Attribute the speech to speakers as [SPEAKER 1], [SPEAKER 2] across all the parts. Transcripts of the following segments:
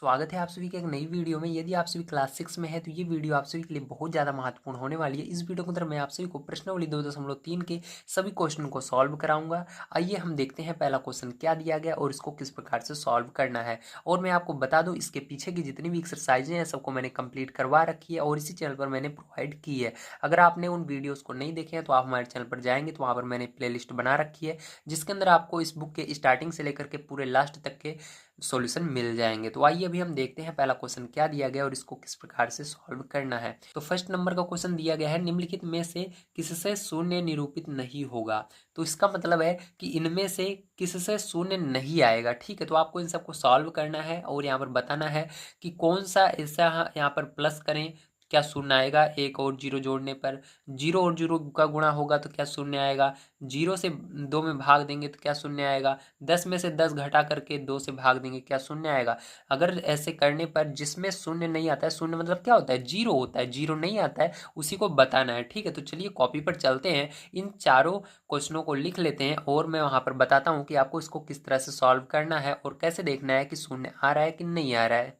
[SPEAKER 1] स्वागत है आप सभी के एक नई वीडियो में। यदि आप सभी क्लास 6 में है तो ये वीडियो आप सभी के लिए बहुत ज़्यादा महत्वपूर्ण होने वाली है। इस वीडियो के अंदर मैं आप सभी को प्रश्नावली 2.3 के सभी क्वेश्चन को सॉल्व कराऊंगा। आइए हम देखते हैं पहला क्वेश्चन क्या दिया गया और इसको किस प्रकार से सॉल्व करना है। और मैं आपको बता दूं, इसके पीछे की जितनी भी एक्सरसाइजें हैं सबको मैंने कंप्लीट करवा रखी है और इसी चैनल पर मैंने प्रोवाइड की है। अगर आपने उन वीडियोज़ को नहीं देखे हैं तो आप हमारे चैनल पर जाएंगे तो वहाँ पर मैंने प्ले बना रखी है, जिसके अंदर आपको इस बुक के स्टार्टिंग से लेकर के पूरे लास्ट तक के सॉल्यूशन मिल जाएंगे। तो आइए अभी हम देखते हैं पहला क्वेश्चन क्या दिया गया और इसको किस प्रकार से सॉल्व करना है। तो फर्स्ट नंबर का क्वेश्चन दिया गया है, निम्नलिखित में से किससे शून्य निरूपित नहीं होगा। तो इसका मतलब है कि इनमें से किससे शून्य नहीं आएगा। ठीक है, तो आपको इन सबको सॉल्व करना है और यहाँ पर बताना है कि कौन सा ऐसा यहाँ पर प्लस करें क्या शून्य आएगा। एक और जीरो जोड़ने पर जीरो और जीरो का गुणा होगा तो क्या शून्य आएगा। जीरो से दो में भाग देंगे तो क्या शून्य आएगा। 10 में से 10 घटा करके 2 से भाग देंगे क्या शून्य आएगा। अगर ऐसे करने पर जिसमें शून्य नहीं आता है, शून्य मतलब क्या होता है, जीरो होता है, जीरो नहीं आता है, उसी को बताना है। ठीक है, तो चलिए कॉपी पर चलते हैं, इन चारों क्वेश्चनों को लिख लेते हैं और मैं वहां पर बताता हूं कि आपको इसको किस तरह से सॉल्व करना है और कैसे देखना है कि शून्य आ रहा है कि नहीं आ रहा है।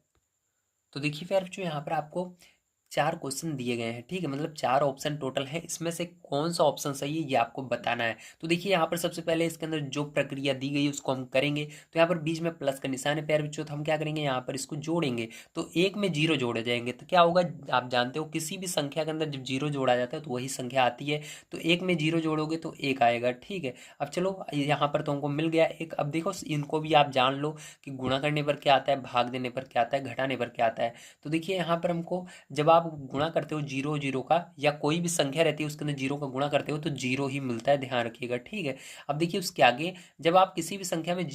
[SPEAKER 1] तो देखिए फिर जो यहाँ पर आपको चार क्वेश्चन दिए गए हैं। ठीक है, मतलब चार ऑप्शन टोटल है, इसमें से कौन सा ऑप्शन सही है ये आपको बताना है। तो देखिए यहाँ पर सबसे पहले इसके अंदर जो प्रक्रिया दी गई है उसको हम करेंगे। तो यहाँ पर बीच में प्लस का निशान है प्यारे बच्चों, तो हम क्या करेंगे, यहाँ पर इसको जोड़ेंगे। तो एक में जीरो जोड़े जाएंगे तो क्या होगा, आप जानते हो किसी भी संख्या के अंदर जब जीरो जोड़ा जाता है तो वही संख्या आती है। तो एक में जीरो जोड़ोगे तो एक आएगा। ठीक है, अब चलो यहाँ पर तो हमको मिल गया एक। अब देखो इनको भी आप जान लो कि गुणा करने पर क्या आता है, भाग देने पर क्या आता है, घटाने पर क्या आता है। तो देखिए यहाँ पर हमको जब आप गुणा करते हो जीरो जीरो का या कोई भी संख्या रहती है उसके अंदर जीरो का गुणा करते हो तो जीरो ही मिलता है, ध्यान रखिएगा। ठीक है, अब देखिए उसके आगे जब आप किसी भी संख्या में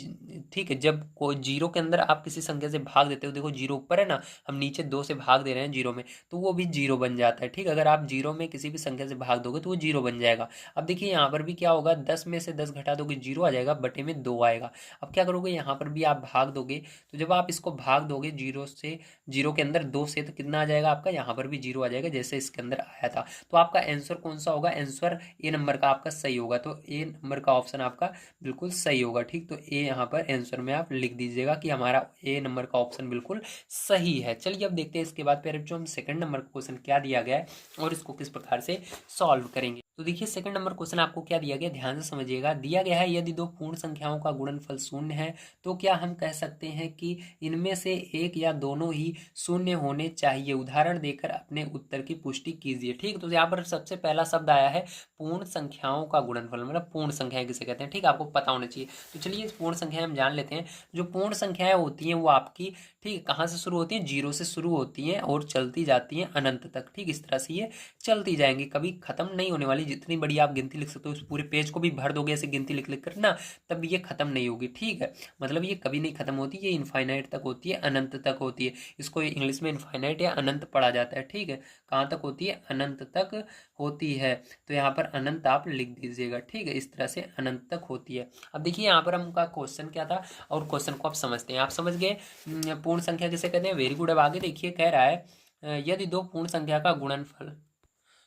[SPEAKER 1] ठीक है, जब कोई जीरो के अंदर आप किसी संख्या से भाग देते हो, देखो जीरो ऊपर है ना, हम नीचे दो से भाग दे रहे हैं जीरो में, तो वो भी जीरो बन जाता है। ठीक है, अगर आप जीरो में किसी भी संख्या से भाग दोगे तो वो जीरो बन जाएगा। अब देखिए यहाँ पर भी क्या होगा, 10 में से 10 घटा दोगे जीरो आ जाएगा, बटे में दो आएगा। अब क्या करोगे, यहाँ पर भी आप भाग दोगे, तो जब आप इसको भाग दोगे जीरो से, जीरो के अंदर दो से, तो कितना आ जाएगा आपका, यहाँ पर भी जीरो आ जाएगा जैसे इसके अंदर आया था। तो आपका आंसर कौन सा होगा, आंसर ए नंबर का आपका सही होगा। तो ए नंबर का ऑप्शन आपका बिल्कुल सही होगा। ठीक, तो ए यहाँ पर आंसर में आप लिख दीजिएगा कि हमारा ए नंबर का ऑप्शन बिल्कुल सही है। चलिए अब देखते हैं इसके बाद फिर जो हम सेकंड नंबर का क्वेश्चन क्या दिया गया है और इसको किस प्रकार से सॉल्व करेंगे। तो देखिए सेकंड नंबर क्वेश्चन आपको क्या दिया गया, ध्यान से समझिएगा। दिया गया है, यदि दो पूर्ण संख्याओं का गुणनफल शून्य है तो क्या हम कह सकते हैं कि इनमें से एक या दोनों ही शून्य होने चाहिए। उदाहरण देकर अपने उत्तर की पुष्टि कीजिए। ठीक, तो यहाँ पर सबसे पहला शब्द आया है पूर्ण संख्याओं का गुणनफल, मतलब पूर्ण संख्याएं किसे कहते हैं। ठीक, आपको पता होना चाहिए। तो चलिए पूर्ण संख्याएं हम जान लेते हैं। जो पूर्ण संख्याएं होती हैं वो आपकी, ठीक, कहाँ से शुरू होती हैं, जीरो से शुरू होती हैं और चलती जाती हैं अनंत तक। ठीक, इस तरह से ये चलती जाएंगी, कभी खत्म नहीं होने वाली। जितनी बड़ी आप गिनती लिख सकते हो, उस पूरे पेज को भी भर दोगे ऐसे गिनती लिख लिख कर ना, तब ये खत्म नहीं होगी। ठीक है, मतलब ये कभी नहीं खत्म होती, ये इनफाइनाइट तक होती है, अनंत तक होती है। इसको इंग्लिश में इनफाइनाइट या अनंत पढ़ा जाता है। ठीक है, कहाँ तक होती है, अनंत तक होती है। तो यहाँ पर अनंत आप लिख दीजिएगा। ठीक है, इस तरह से अनंत तक होती है। अब देखिए यहाँ पर हमका क्वेश्चन क्या था और क्वेश्चन को आप समझते हैं। आप समझ गए पूर्ण संख्या किसे कहते हैं, वेरी गुड। अब आगे देखिए कह रहा है यदि दो पूर्ण संख्या का गुणनफल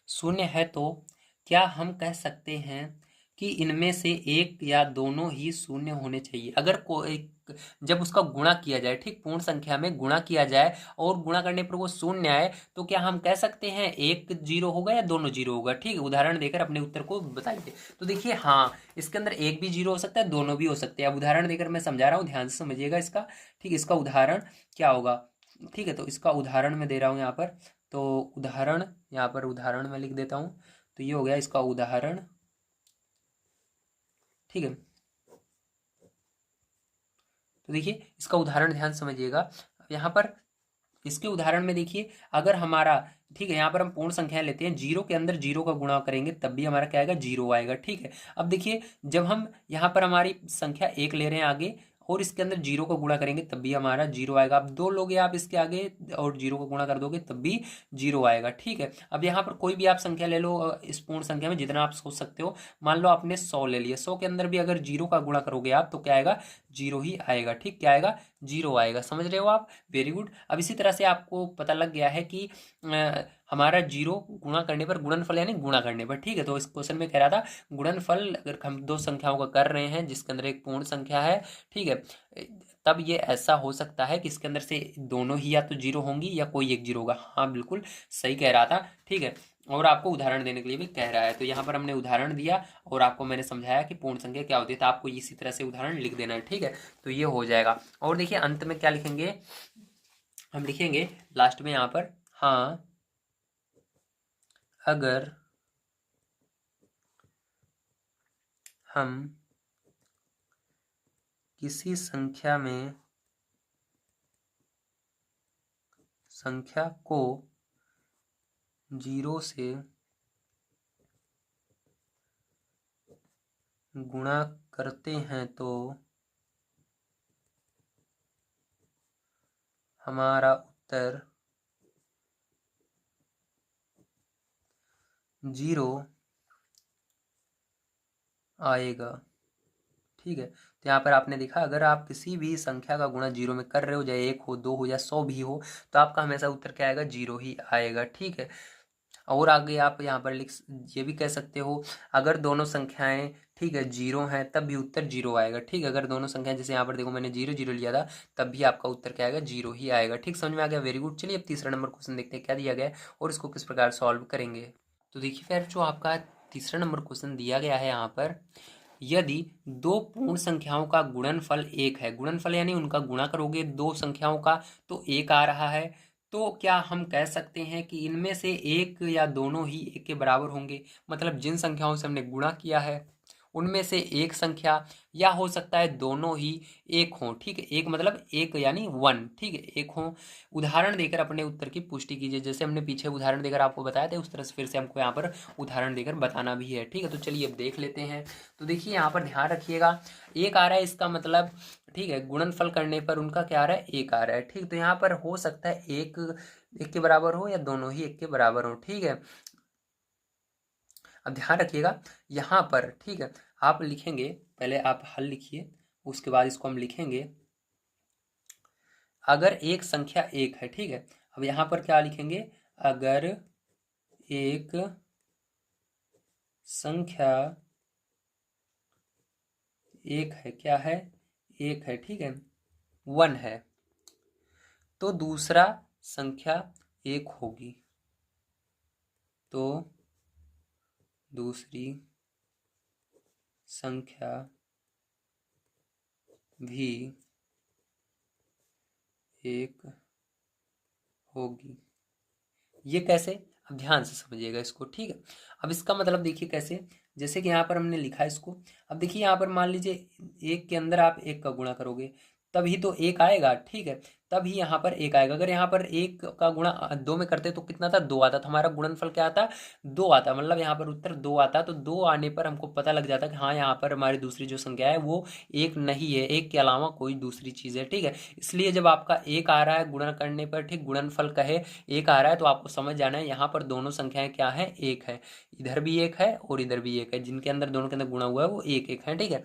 [SPEAKER 1] शून्य है तो क्या हम कह सकते हैं कि इनमें से एक या दोनों ही शून्य होने चाहिए। अगर कोई जब उसका गुणा किया जाए, ठीक, पूर्ण संख्या में गुणा किया जाए और गुणा करने पर वो शून्य आए, तो क्या हम कह सकते हैं एक जीरो होगा या दोनों जीरो होगा। ठीक है, उदाहरण देकर अपने उत्तर को बताइए। तो देखिए हाँ, इसके अंदर एक भी जीरो हो सकता है, दोनों भी हो सकते हैं। अब उदाहरण देकर मैं समझा रहा हूँ, ध्यान से समझिएगा इसका। ठीक, इसका उदाहरण क्या होगा। ठीक है, तो इसका उदाहरण मैं दे रहा हूँ यहाँ पर। तो उदाहरण, यहाँ पर उदाहरण मैं लिख देता हूँ। तो ये हो गया इसका उदाहरण। ठीक है, तो देखिए इसका उदाहरण ध्यान से समझिएगा। यहाँ पर इसके उदाहरण में देखिए, अगर हमारा, ठीक है, यहाँ पर हम पूर्ण संख्या लेते हैं, जीरो के अंदर जीरो का गुणा करेंगे तब भी हमारा क्या आएगा, जीरो आएगा। ठीक है, अब देखिए जब हम यहाँ पर हमारी संख्या एक ले रहे हैं आगे और इसके अंदर जीरो का गुणा करेंगे तब भी हमारा जीरो आएगा। अब दो लोगे आप इसके आगे और जीरो का गुणा कर दोगे तब भी जीरो आएगा। ठीक है, अब यहाँ पर कोई भी आप संख्या ले लो, इस पूर्ण संख्या में जितना आप सोच सकते हो। मान लो आपने 100 ले लिया, 100 के अंदर भी अगर जीरो का गुणा करोगे आप तो क्या आएगा, जीरो ही आएगा। ठीक, क्या आएगा? जीरो आएगा। समझ रहे हो आप? Very good. अब इसी तरह से आपको पता लग गया है कि हमारा जीरो गुणा करने पर, गुणनफल यानी गुणा करने पर, ठीक है। तो इस क्वेश्चन में कह रहा था गुणनफल अगर हम दो संख्याओं का कर रहे हैं जिसके अंदर एक पूर्ण संख्या है, ठीक है, तब ये ऐसा हो सकता है कि इसके अंदर से दोनों ही या तो जीरो होंगी या कोई एक जीरो होगा। हाँ बिल्कुल सही कह रहा था, ठीक है। और आपको उदाहरण देने के लिए भी कह रहा है, तो यहाँ पर हमने उदाहरण दिया और आपको मैंने समझाया कि पूर्ण संख्या क्या होती है, तो आपको इसी तरह से उदाहरण लिख देना है, ठीक है। तो ये हो जाएगा। और देखिए अंत में क्या लिखेंगे, हम लिखेंगे लास्ट में यहाँ पर, हाँ अगर हम किसी संख्या को जीरो से गुणा करते हैं तो हमारा उत्तर जीरो आएगा, ठीक है। तो यहाँ पर आपने देखा अगर आप किसी भी संख्या का गुणा जीरो में कर रहे हो, चाहे एक हो, दो हो या 100 भी हो, तो आपका हमेशा उत्तर क्या आएगा? जीरो ही आएगा, ठीक है। और आगे आप यहाँ पर ये भी कह सकते हो अगर दोनों संख्याएं, ठीक है, जीरो हैं तब भी उत्तर जीरो आएगा, ठीक है। अगर दोनों संख्याएं, जैसे यहाँ पर देखो मैंने जीरो जीरो लिया था, तब भी आपका उत्तर क्या आएगा? जीरो ही आएगा, ठीक। समझ में आ गया? Very good. चलिए अब तीसरा नंबर क्वेश्चन देखते हैं क्या दिया गया है और इसको किस प्रकार सॉल्व करेंगे। तो देखिए फिर जो आपका तीसरा नंबर क्वेश्चन दिया गया है यहाँ पर, यदि दो पूर्ण संख्याओं का गुणनफल एक है, गुणनफल यानी उनका गुणा करोगे दो संख्याओं का तो एक आ रहा है, तो क्या हम कह सकते हैं कि इनमें से एक या दोनों ही एक के बराबर होंगे? मतलब जिन संख्याओं से हमने गुणा किया है उनमें से एक संख्या, या हो सकता है दोनों ही एक हों, ठीक है। एक मतलब एक यानी वन, ठीक है, एक हों। उदाहरण देकर अपने उत्तर की पुष्टि कीजिए। जैसे हमने पीछे उदाहरण देकर आपको बताया था उस तरह से फिर से हमको यहाँ पर उदाहरण देकर बताना भी है, ठीक है। तो चलिए अब देख लेते हैं। तो देखिए यहाँ पर ध्यान रखिएगा, एक आ रहा है इसका मतलब, ठीक है, गुणनफल करने पर उनका क्या आ रहा है? एक आ रहा है, ठीक। तो यहाँ पर हो सकता है एक एक के बराबर हो या दोनों ही एक के बराबर हो, ठीक है। अब ध्यान रखिएगा यहाँ पर, ठीक है, आप लिखेंगे, पहले आप हल लिखिए, उसके बाद इसको हम लिखेंगे। अगर एक संख्या एक है, ठीक है, अब यहाँ पर क्या लिखेंगे? अगर एक संख्या एक है, क्या है? एक है, ठीक है, वन है, तो दूसरा संख्या एक होगी, तो दूसरी संख्या भी एक होगी। ये कैसे? अब ध्यान से समझिएगा इसको, ठीक है। अब इसका मतलब देखिए कैसे, जैसे कि यहाँ पर हमने लिखा है इसको। अब देखिए यहाँ पर मान लीजिए एक के अंदर आप एक का गुणा करोगे तभी तो एक आएगा, ठीक है, तभी यहाँ पर एक आएगा। अगर यहाँ पर एक का गुणा दो में करते तो कितना था? दो आता। तो हमारा गुणनफल क्या आता? दो आता, मतलब यहाँ पर उत्तर दो आता। तो दो आने पर हमको पता लग जाता कि हाँ यहाँ पर हमारी दूसरी जो संख्या है वो एक नहीं है, एक के अलावा कोई दूसरी चीज़ है, ठीक है। इसलिए जब आपका एक आ रहा है गुणा करने पर, ठीक, गुणनफल कहे एक आ रहा है, तो आपको समझ जाना है यहाँ पर दोनों संख्याएं क्या है? एक है। इधर भी एक है और इधर भी एक है, जिनके अंदर दोनों के अंदर गुणा हुआ है वो एक एक है, ठीक है।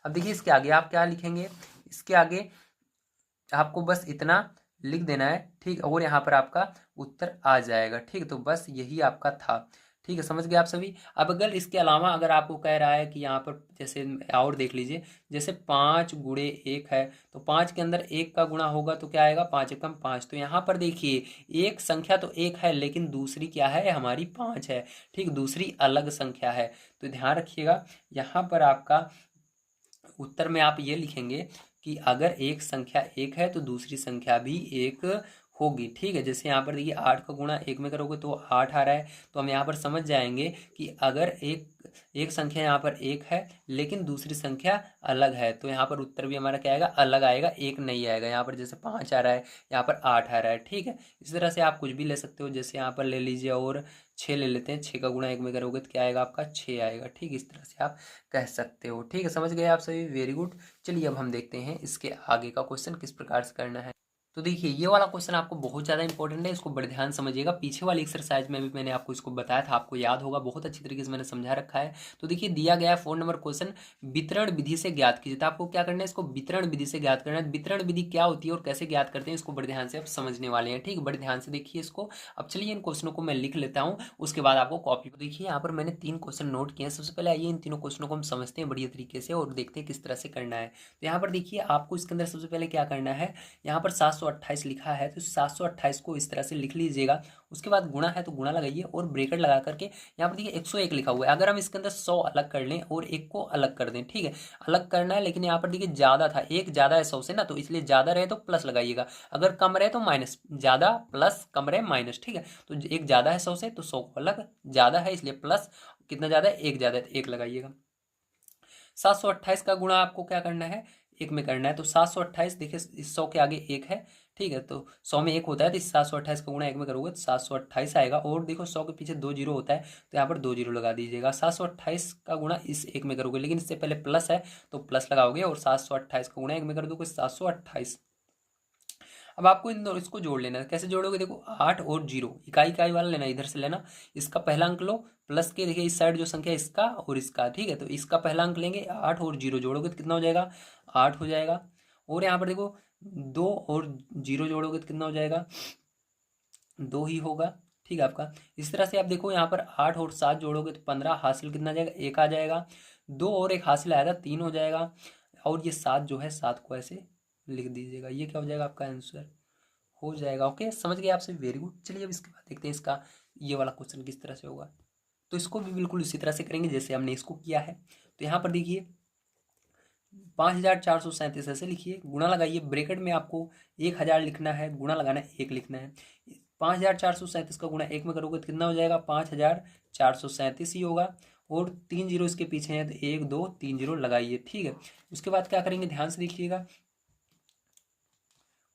[SPEAKER 1] अब देखिए इसके आगे आप क्या लिखेंगे? इसके आगे आपको बस इतना लिख देना है, ठीक, और यहाँ पर आपका उत्तर आ जाएगा, ठीक। तो बस यही आपका था, ठीक है। समझ गए आप सभी? अब अगर इसके अलावा अगर आपको कह रहा है कि यहाँ पर जैसे और देख लीजिए, जैसे 5 × 1 है, तो 5 के अंदर एक का गुणा होगा तो क्या आएगा? 5 एकम 5। तो यहाँ पर देखिए एक संख्या तो एक है लेकिन दूसरी क्या है? हमारी 5 है, ठीक, दूसरी अलग संख्या है। तो ध्यान रखिएगा यहाँ पर आपका उत्तर में आप ये लिखेंगे कि अगर एक संख्या एक है तो दूसरी संख्या भी एक होगी, ठीक है। जैसे यहाँ पर देखिए 8 का गुणा एक में करोगे तो 8 आ रहा है, तो हम यहाँ पर समझ जाएंगे कि अगर एक एक संख्या यहाँ पर एक है लेकिन दूसरी संख्या अलग है, तो यहाँ पर उत्तर भी हमारा क्या आएगा? अलग आएगा, एक नहीं आएगा। यहाँ पर जैसे 5 आ रहा है, यहाँ पर 8 आ रहा है, ठीक है। इस तरह से आप कुछ भी ले सकते हो, जैसे यहाँ पर ले लीजिए और 6 ले लेते हैं, 6 का गुणा एक में करोगे तो क्या आएगा? आपका 6 आएगा, ठीक। इस तरह से आप कह सकते हो, ठीक है। समझ गए आप सभी? Very good. चलिए अब हम देखते हैं इसके आगे का क्वेश्चन किस प्रकार से करना है। तो देखिए ये वाला क्वेश्चन आपको बहुत ज़्यादा इंपॉर्टेंट है, इसको बड़े ध्यान समझिएगा। पीछे वाली एक्सरसाइज में भी मैंने आपको इसको बताया था, आपको याद होगा, बहुत अच्छी तरीके से मैंने समझा रखा है। तो देखिए दिया गया 4 नंबर क्वेश्चन, वितरण विधि से ज्ञात कीजिए। तो आपको क्या करना है, इसको वितरण विधि से ज्ञात करना है। वितरण विधि क्या होती है और कैसे ज्ञात करते हैं, इसको बड़े ध्यान से आप समझने वाले हैं, ठीक है। बड़े ध्यान से देखिए इसको। अब चलिए इन क्वेश्चनों को मैं लिख लेता हूँ, उसके बाद आपको कॉपी। देखिए यहाँ पर मैंने 3 क्वेश्चन नोट किए हैं। सबसे पहले आइए इन तीनों क्वेश्चनों को हम समझते हैं बढ़िया तरीके से और देखते हैं किस तरह से करना है। तो यहाँ पर देखिए आपको इसके अंदर सबसे पहले क्या करना है, यहाँ पर 728 लिखा है तो 728 को इस तरह से लिख लीजिएगा। उसके बाद गुणा है तो गुणा लगाइए और ब्रैकेट लगा करके यहाँ पर देखिए 101 लिखा हुआ है। अगर हम इसके अंदर 100 अलग कर लें और एक को अलग कर दें, ठीक है, अलग करना है, लेकिन यहाँ पर देखिए ज़्यादा था, एक ज़्यादा है 100 से ना, तो इसलिए ज़्यादा रहे तो प्लस लगाइएगा, अगर कम रहे तो माइनस, ज़्यादा प्लस, कम रहे माइनस, ठीक है। तो एक ज़्यादा है 100 से तो 100 को अलग, ज़्यादा है इसलिए प्लस, कितना ज़्यादा है, एक ज़्यादा है तो एक लगाइएगा। 728 का गुणा आपको क्या करना है, एक में करना है। तो 728 देखिए इस 100 के आगे एक है, ठीक है, तो 100 में एक होता है, तो इस 728 का गुणा एक में करोगे तो 728 आएगा। और देखो 100 के पीछे 2 जीरो होता है तो यहाँ पर 2 जीरो लगा दीजिएगा। 728 का गुणा इस एक में करोगे, लेकिन इससे पहले प्लस है तो प्लस लगाओगे, और 728 का गुणा एक में कर दोगे 728। अब आपको इन दोनों इसको जोड़ लेना है। कैसे जोड़ोगे, देखो 8 और 0 इकाई इकाई वाला लेना, इधर से लेना, इसका पहला अंक लो, प्लस के देखिए इस साइड जो संख्या है इसका और इसका, ठीक है। तो इसका पहला अंक लेंगे, 8 और 0 जोड़ोगे तो कितना हो जाएगा, 8 हो जाएगा। और यहाँ पर देखो 2 और 0 जोड़ोगे तो कितना हो जाएगा, 2 ही होगा, ठीक है आपका। इस तरह से आप देखो यहाँ पर 8 और 7 जोड़ोगे तो 15, हासिल कितना आ जाएगा, 1 आ जाएगा। 2 और 1 हासिल आया था, 3 हो जाएगा। और ये 7 जो है, 7 को ऐसे लिख दीजिएगा, ये क्या हो जाएगा आपका आंसर हो जाएगा। ओके, समझ गए आपसे, वेरी गुड। चलिए अब इसके बाद देखते हैं इसका ये वाला क्वेश्चन किस तरह से होगा। तो इसको भी बिल्कुल इसी तरह से करेंगे जैसे हमने इसको किया है। तो यहाँ पर देखिए 5437 ऐसे लिखिए, गुणा लगाइए, ब्रैकेट में आपको 1000 लिखना है, गुणा लगाना है, एक लिखना है। 5437 का गुणा एक में करोगे तो कितना हो जाएगा, 5437 ही होगा। और 3 जीरो इसके पीछे हैं तो 1 2 3 जीरो लगाइए, ठीक है। उसके बाद क्या करेंगे, ध्यान से देखिएगा।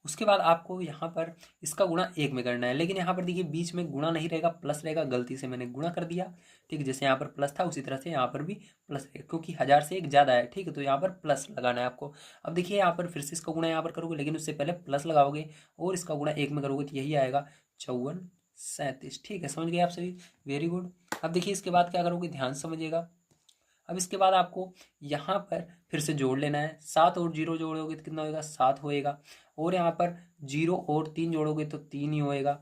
[SPEAKER 1] उसके बाद आपको यहाँ पर इसका गुणा एक में करना है, लेकिन यहाँ पर देखिए बीच में गुणा नहीं रहेगा, प्लस रहेगा, गलती से मैंने गुणा कर दिया, ठीक है। जैसे यहाँ पर प्लस था उसी तरह से यहाँ पर भी प्लस रहेगा, क्योंकि 1000 से एक ज़्यादा है, ठीक है, तो यहाँ पर प्लस लगाना है आपको। अब देखिए यहाँ पर फिर से इसका गुणा यहाँ पर करोगे, लेकिन उससे पहले प्लस लगाओगे और इसका गुणा एक में करोगे तो यही आएगा 5437, ठीक है। समझ गए आप सभी, वेरी गुड। अब देखिए इसके बाद क्या करोगे, ध्यान से समझिएगा। अब इसके बाद आपको यहाँ पर फिर से जोड़ लेना है, 7 और 0 जोड़ोगे तो कितना होगा, 7 होएगा। और यहाँ पर 0 और 3 जोड़ोगे तो 3 ही होएगा।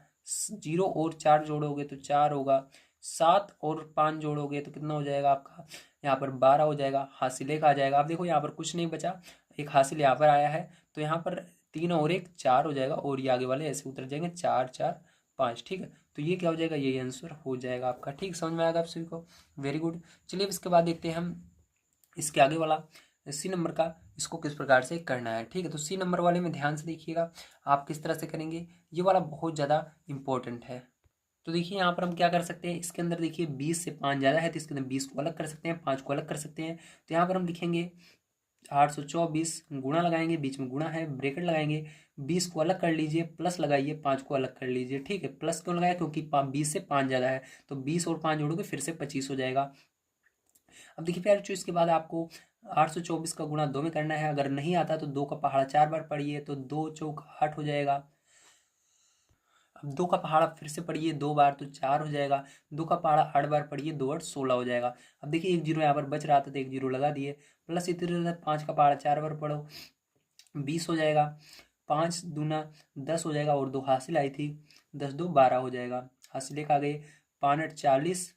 [SPEAKER 1] 0 और 4 जोड़ोगे तो 4 होगा। 7 और 5 जोड़ोगे तो कितना हो जाएगा आपका, यहाँ पर 12 हो जाएगा, हासिल एक आ जाएगा। अब देखो यहाँ पर कुछ नहीं बचा, एक हासिल यहाँ पर आया है, तो यहाँ पर 3 और 1 4 हो जाएगा, और ये आगे वाले ऐसे उतर जाएंगे, 4 4 5, ठीक है। तो ये क्या हो जाएगा, ये आंसर हो जाएगा आपका, ठीक, समझ में आएगा आप सभी को, वेरी गुड। चलिए अब इसके बाद देखते हैं हम इसके आगे वाला सी नंबर का, इसको किस प्रकार से करना है, ठीक है। तो सी नंबर वाले में ध्यान से देखिएगा आप किस तरह से करेंगे, ये वाला बहुत ज़्यादा इंपॉर्टेंट है। तो देखिए यहाँ पर हम क्या कर सकते हैं, इसके अंदर देखिए 20 से 5 ज़्यादा है तो इसके अंदर 20 को अलग कर सकते हैं, 5 को अलग कर सकते हैं। तो यहाँ पर हम लिखेंगे 824, गुणा लगाएंगे, बीच में गुणा है, ब्रैकेट लगाएंगे, 20 को अलग कर लीजिए, प्लस लगाइए, 5 को अलग कर लीजिए, ठीक है। प्लस क्यों लगाया, क्योंकि 20 से 5 ज़्यादा है, तो 20 और 5 जोड़ोगे फिर से 25 हो जाएगा। अब देखिए प्यारे बच्चों, इसके बाद आपको 824 का गुणा 2 में करना है। अगर नहीं आता तो 2 का पहाड़ा 4 बार पढ़िए, तो 2 चौक 8 हो जाएगा। अब 2 का पहाड़ा फिर से पढ़िए 2 बार तो 4 हो जाएगा। 2 का पहाड़ा 8 बार पढ़िए, 2 8 16 हो जाएगा। अब देखिए एक जीरो यहाँ पर बच रहा था तो एक जीरो लगा दिए, प्लस इधर 5 का पहाड़ा 4 बार पढ़ो, 20 हो जाएगा। 5 दूना 10 हो जाएगा, और 2 हासिल आई थी, 10 2 12 हो जाएगा, हासिल एक आ गए, 5 8 40,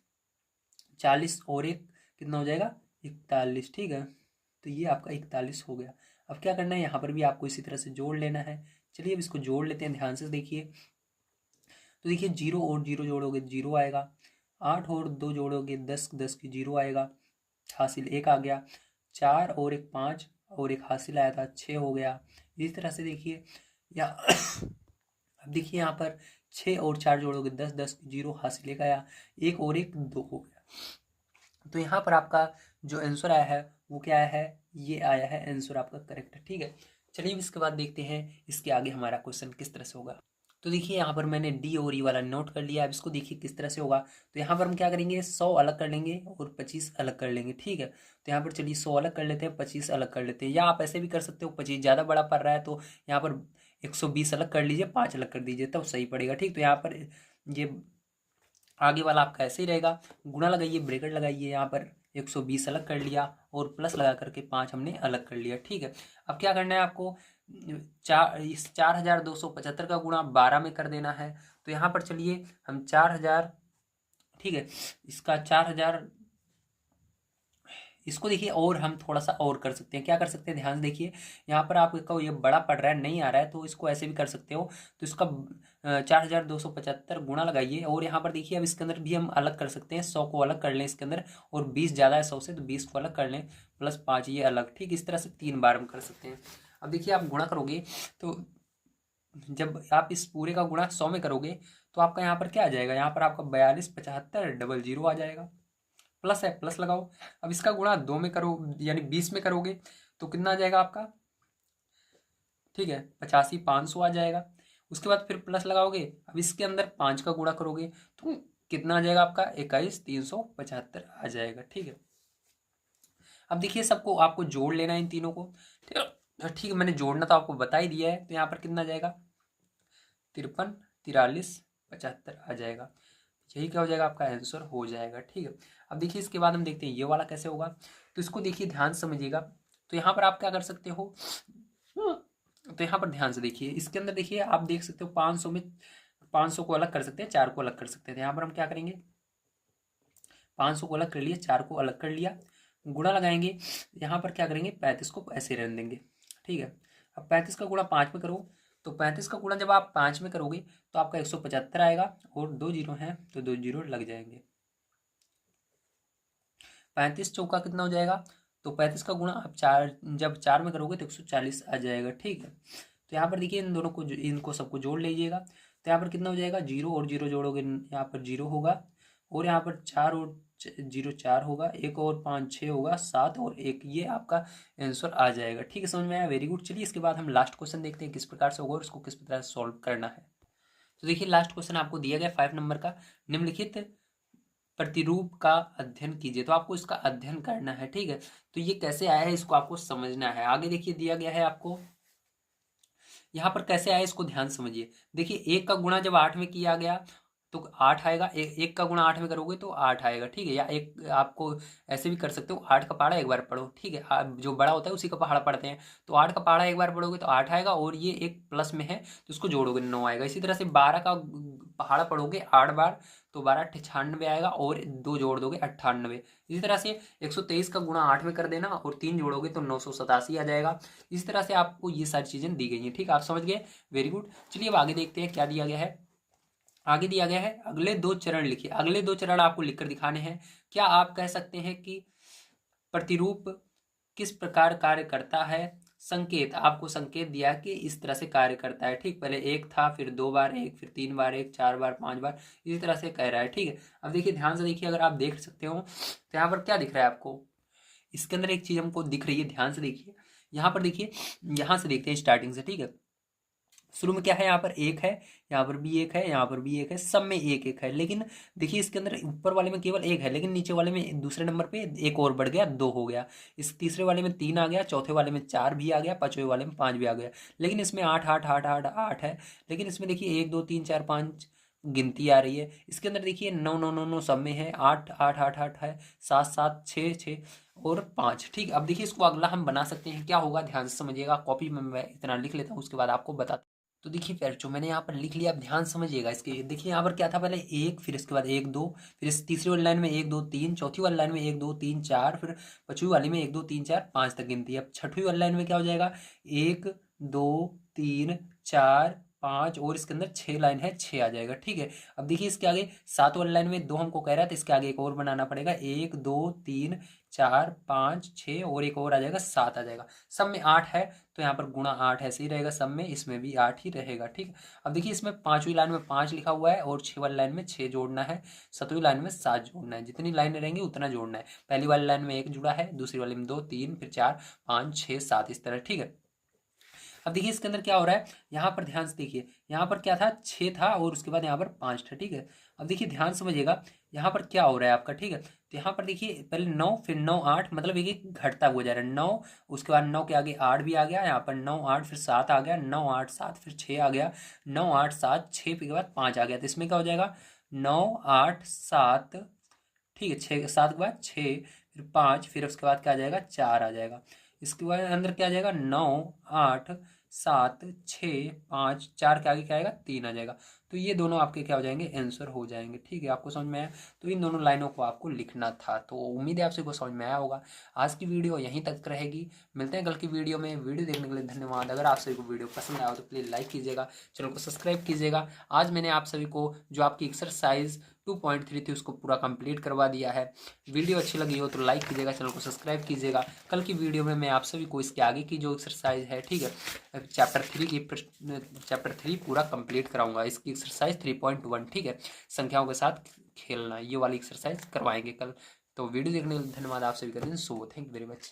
[SPEAKER 1] 40 और एक कितना हो जाएगा, 41, ठीक है। तो ये आपका 41 हो गया। अब क्या करना है, यहाँ पर भी आपको इसी तरह से जोड़ लेना है। चलिए अब इसको जोड़ लेते हैं, ध्यान से देखिए। तो देखिए 0 और 0 जोड़ोगे 0 आएगा, 8 और 2 जोड़ोगे 10 10 की 0 आएगा, हासिल एक आ गया। 4 और एक 5, और एक हासिल आया था 6 हो गया। इस तरह से देखिए या अब देखिए यहाँ पर 6 और 4 जोड़ोगे 10 10 की 0, हासिल एक आया, एक और एक 2 हो गया। तो यहाँ पर आपका जो आंसर आया है वो क्या आया है, ये आया है आंसर आपका करेक्ट है, ठीक है। चलिए इसके बाद देखते हैं इसके आगे हमारा क्वेश्चन किस तरह से होगा। तो देखिए यहाँ पर मैंने डी और ई वाला नोट कर लिया। अब इसको देखिए किस तरह से होगा। तो यहाँ पर हम क्या करेंगे, 100 अलग कर लेंगे और 25 अलग कर लेंगे, ठीक है। तो यहाँ पर चलिए 100 अलग कर लेते हैं, 25 अलग कर लेते हैं, या आप ऐसे भी कर सकते हो, 25 ज़्यादा बड़ा पड़ रहा है तो यहाँ पर 120 अलग कर लीजिए, 5 अलग कर दीजिए, तब सही पड़ेगा। ठीक, तो यहाँ पर ये आगे वाला आपका ऐसे ही रहेगा। गुणा लगाइए, ब्रैकेट लगाइए, यहाँ पर 120 अलग कर लिया और प्लस लगा करके 5 हमने अलग कर लिया। ठीक है, अब क्या करना है आपको, इस 4275 का गुणा 12 में कर देना है। तो यहाँ पर चलिए हम 4000, ठीक है, इसका 4000, इसको देखिए और हम थोड़ा सा और कर सकते हैं। क्या कर सकते हैं, ध्यान से देखिए, यहाँ पर आपको ये बड़ा पड़ रहा है, नहीं आ रहा है, तो इसको ऐसे भी कर सकते हो। तो इसका 4275 गुणा लगाइए, और यहाँ पर देखिए अब इसके अंदर भी हम अलग कर सकते हैं, 100 को अलग कर लें इसके अंदर, और 20 ज़्यादा है 100 से, तो 20 को अलग कर लें, प्लस 5 ये अलग। ठीक, इस तरह से 3 बार हम कर सकते हैं। अब देखिए आप गुणा करोगे तो जब आप इस पूरे का गुणा 100 में करोगे तो आपका यहाँ पर क्या आ जाएगा, यहाँ पर आपका 4275 आ जाएगा। प्लस है, प्लस लगाओ। अब इसका गुणा 2 में करो, यानी 20 में करोगे तो कितना आ जाएगा आपका, ठीक है, 85,500 आ जाएगा। उसके बाद फिर प्लस लगाओगे, अब इसके अंदर 5 का गुणा करोगे तो कितना आ जाएगा आपका, 21,375 आ जाएगा। ठीक है, अब देखिए सबको आपको जोड़ लेना है इन तीनों को। ठीक है, ठीक है, मैंने जोड़ना तो आपको बता ही दिया है। तो यहाँ पर कितना आ जाएगा, 53, 43, 75 आ जाएगा। यही क्या हो जाएगा, आपका आंसर हो जाएगा। ठीक है, अब देखिए इसके बाद हम देखते हैं ये वाला कैसे होगा। तो इसको देखिए ध्यान से समझिएगा। तो यहाँ पर आप क्या कर सकते हो, तो यहाँ पर ध्यान से देखिए, इसके अंदर देखिए आप देख सकते हो 500 में 500 को अलग कर सकते हैं, 4 को अलग कर सकते हैं। तो यहाँ पर हम क्या करेंगे, 500 को अलग कर लिया, 4 को अलग कर लिया, गुणा लगाएंगे, यहाँ पर क्या करेंगे, 35 को ऐसे रहने देंगे। ठीक है, अब 35 का गुणा 5 में करो, तो 35 का गुणा जब आप 5 में करोगे तो आपका 175 आएगा, और 2 जीरो हैं तो 2 जीरो लग जाएंगे। 35 चौका कितना हो जाएगा, तो 35 का गुणा आप 4 जब 4 में करोगे तो 140 आ जाएगा। ठीक है, तो यहाँ पर देखिए इन दोनों को इनको सबको जोड़ लीजिएगा। तो यहाँ पर कितना हो जाएगा, जीरो और जीरो जोड़ोगे, यहाँ पर जीरो होगा, और यहाँ पर 4 और जीरो 4 होगा, एक और 5 6 होगा, 7 और 1, ये आपका आंसर आ जाएगा। ठीक है, समझ में आया, वेरी गुड। चलिए इसके बाद हम लास्ट क्वेश्चन देखते हैं किस प्रकार से होगा और इसको किस प्रकार से सॉल्व करना है। तो देखिए लास्ट क्वेश्चन आपको दिया गया 5 नंबर का, निम्नलिखित प्रतिरूप का अध्ययन कीजिए। तो आपको इसका अध्ययन करना है। ठीक है, तो ये कैसे आया है इसको आपको समझना है। आगे देखिए दिया गया है आपको, यहाँ पर कैसे आया इसको ध्यान समझिए। देखिए 1 का गुणा जब 8 में किया गया तो 8 आएगा, 1 का गुणा 8 में करोगे तो 8 आएगा। ठीक है, या एक आपको ऐसे भी कर सकते हो, 8 का पहाड़ा एक बार पढ़ो। ठीक है, जो बड़ा होता है उसी का पहाड़ा पढ़ते हैं, तो 8 का पहाड़ा एक बार पढ़ोगे तो 8 आएगा, और ये एक प्लस में है तो इसको जोड़ोगे 9 आएगा। इसी तरह से 12 का पहाड़ा पढ़ोगे 8 बार तो 12 96 आएगा, और 2 जोड़ दोगे 98। इसी तरह से 123 का गुणा 8 में कर देना और 3 जोड़ोगे तो 987 आ जाएगा। इस तरह से आपको ये सारी चीज़ें दी गई हैं। ठीक, आप समझ गए, वेरी गुड। चलिए अब आगे देखते हैं क्या दिया गया है। आगे दिया गया है, अगले 2 चरण लिखिए। अगले 2 चरण आपको लिखकर दिखाने हैं। क्या आप कह सकते हैं कि प्रतिरूप किस प्रकार कार्य करता है। संकेत, आपको संकेत दिया कि इस तरह से कार्य करता है। ठीक, पहले 1 था, फिर 2 बार 1, फिर 3 बार 1, 4 बार 5 बार, इसी तरह से कह रहा है। ठीक है, अब देखिए ध्यान से देखिए, अगर आप देख सकते हो तो यहाँ पर क्या दिख रहा है आपको, इसके अंदर एक चीज हमको दिख रही है, ध्यान से देखिए। यहाँ पर देखिए, यहाँ से देखते हैं स्टार्टिंग से। ठीक है, शुरू में क्या है, यहाँ पर 1 है, यहाँ पर भी 1 है, यहाँ पर भी 1 है, सब में 1 1 है। लेकिन देखिए इसके अंदर ऊपर वाले में केवल 1 है, लेकिन नीचे वाले में दूसरे नंबर पे 1 और बढ़ गया, 2 हो गया। इस तीसरे वाले में 3 आ गया, चौथे वाले में 4 भी आ गया, पांचवें वाले में 5 भी आ गया। लेकिन इसमें 8 8 8 8 8 है। लेकिन इसमें देखिए 1 2 3 4 5 गिनती आ रही है। इसके अंदर देखिए 9 9 9 9 सब में है, 8 8 8 8 है, 7 7 6 6 और 5। ठीक, अब देखिए इसको अगला हम बना सकते हैं। क्या होगा, ध्यान से समझिएगा। कॉपी में मैं इतना लिख लेता हूँ, उसके बाद आपको बताता। तो देखिए फिर जो मैंने यहाँ पर लिख लिया, अब ध्यान समझिएगा इसके। देखिए यहाँ पर क्या था, पहले 1, फिर इसके बाद 1 2, फिर इस तीसरी वाली लाइन में 1 2 3, चौथी वाली लाइन में 1 2 3 4, फिर पांचवी वाली में 1 2 3 4 5 तक गिनती है। अब छठवीं वाली लाइन में क्या हो जाएगा, 1 2 3 4 5, और इसके अंदर 6 लाइन है, 6 आ जाएगा। ठीक है, अब देखिए इसके आगे 7 वाली लाइन में 2 हमको कह रहा है, तो इसके आगे एक और बनाना पड़ेगा, 1 2 3 4 5 6, और एक और आ जाएगा, 7 आ जाएगा। सब में 8 है, तो यहाँ पर गुणा 8 ऐसे ही रहेगा, सब में इसमें भी 8 ही रहेगा। ठीक है, अब देखिए इसमें पांचवी लाइन में 5 लिखा हुआ है, और 6 वाली लाइन में 6 जोड़ना है, सातवीं लाइन में 7 जोड़ना है। जितनी लाइनें रहेंगी उतना जोड़ना है। पहली वाली लाइन में 1 जुड़ा है, दूसरी वाली में 2 3, फिर 4 5 6 7, इस तरह। ठीक है, अब देखिए इसके अंदर क्या हो रहा है, यहाँ पर ध्यान से देखिए, यहाँ पर क्या था 6 था और उसके बाद यहाँ पर 5 था, ठीक है। अब देखिए ध्यान समझिएगा यहाँ पर क्या हो रहा है आपका, ठीक है। तो यहाँ पर देखिए पहले 9 फिर 9 8 मतलब एक एक घटता हुआ जा रहा है, 9 उसके बाद 9 के आगे 8 भी आ गया, यहाँ पर 9 8 फिर 7 आ गया, 9 8 7 फिर 6 आ गया, 9 8 7 6 के बाद 5 आ गया। तो इसमें क्या हो जाएगा 9 8 7, ठीक है, 6 7 के बाद 6 फिर 5 फिर उसके बाद क्या आ जाएगा 4 आ जाएगा। इसके बाद अंदर क्या आ जाएगा 9 8 7 6 5 4 के आगे क्या आएगा 3 आ जाएगा। तो ये दोनों आपके क्या हो जाएंगे आंसर हो जाएंगे, ठीक है। आपको समझ में आया, तो इन दोनों लाइनों को आपको लिखना था। तो उम्मीद है आप सबको समझ में आया होगा। आज की वीडियो यहीं तक रहेगी, मिलते हैं कल की वीडियो में। वीडियो देखने के लिए धन्यवाद। अगर आप सभी को वीडियो पसंद आया हो तो प्लीज़ लाइक कीजिएगा, चैनल को सब्सक्राइब कीजिएगा। आज मैंने आप सभी को जो आपकी एक्सरसाइज 2.3 थी उसको पूरा कंप्लीट करवा दिया है। वीडियो अच्छी लगी हो तो लाइक कीजिएगा, चैनल को सब्सक्राइब कीजिएगा। कल की वीडियो में मैं आप सभी को इसके आगे की जो एक्सरसाइज है, ठीक है, चैप्टर 3 पूरा कंप्लीट कराऊंगा। इसकी एक्सरसाइज 3.1, ठीक है, संख्याओं के साथ खेलना, ये वाली एक्सरसाइज करवाएंगे कल। तो वीडियो देखने के लिए धन्यवाद। आप सभी का दिन शुभ हो। Thank you very much.